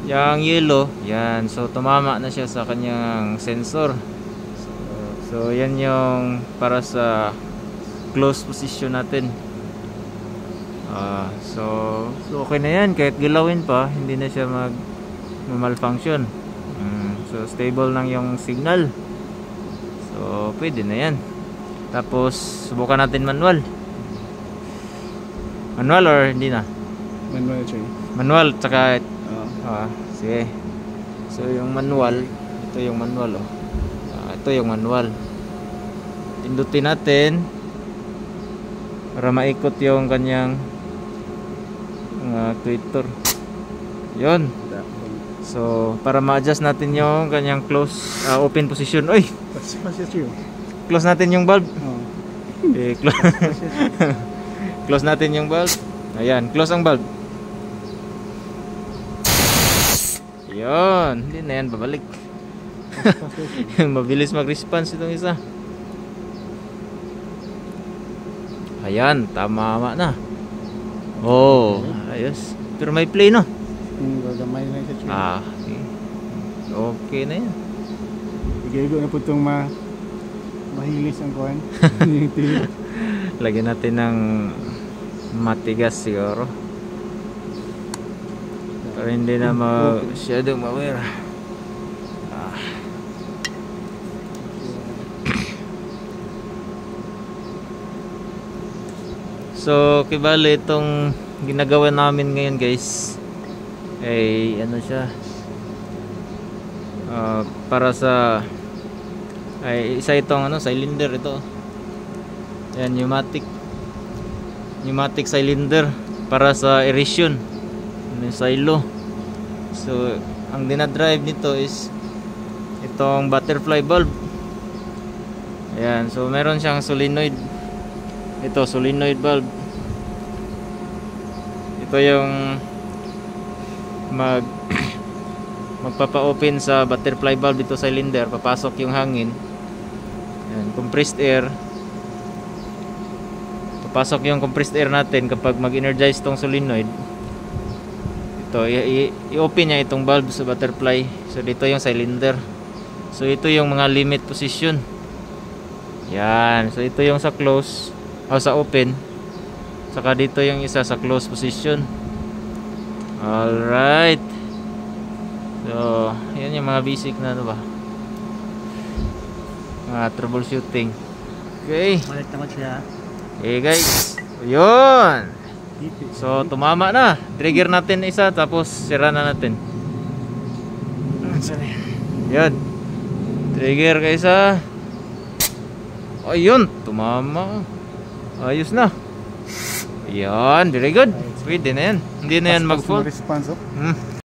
Yang yellow, yan. So tumama na siya sa kanyang sensor. So yan yung para sa close position natin. So okay na yan, kahit gilawin pa hindi na siya malfunction. So stable lang yung signal. So pwede na yan. Tapos subukan natin manual. Manual or hindi na? Manual siya. Manual tsaka sige. So yung manual, ito yung manual ito yung manual. Pindutin natin para maikot yung kanyang actuator. Yun. So para ma-adjust natin yung kanyang close open position. Oy. Close natin yung valve. Close natin yung valve. Ayan, close ang valve. Yun, hindi na yan babalik. Mabilis mag-response itong isa. Ayan, tama na. Oh, ayos. Pero may play no? Gagamay na siya. Okay na yan. Igaigo na po itong mahilis ang kuhan. Lagyan natin ng matigas siguro para hindi na masyadong mawira. So kibali itong ginagawa namin ngayon guys ay ano siya, para sa isa itong cylinder ito. Yan, pneumatic cylinder para sa aeration ng silo. So ang dinadrive nito is itong butterfly valve. Ayan, so meron siyang solenoid. Ito solenoid valve. Ito yung magpapa-open sa butterfly valve dito cylinder, papasok yung hangin. Ayan, compressed air. Papasok yung compressed air natin kapag mag-energize tong solenoid. Ito, i-open niya itong valve sa butterfly. So dito yung cylinder. So ito yung mga limit position. Yan, so ito yung sa close sa open. Saka dito yung isa sa close position. Alright. So yan yung mga basic na troubleshooting. Okay. Balik naman siya. Okay guys, yun. So tumama na. Trigger natin isa, tapos sira na natin. Yan. Trigger ka isa. Ayun, tumama. Ayos na. Yan, very good. Pwede na yan. Hindi na yan mag-fault.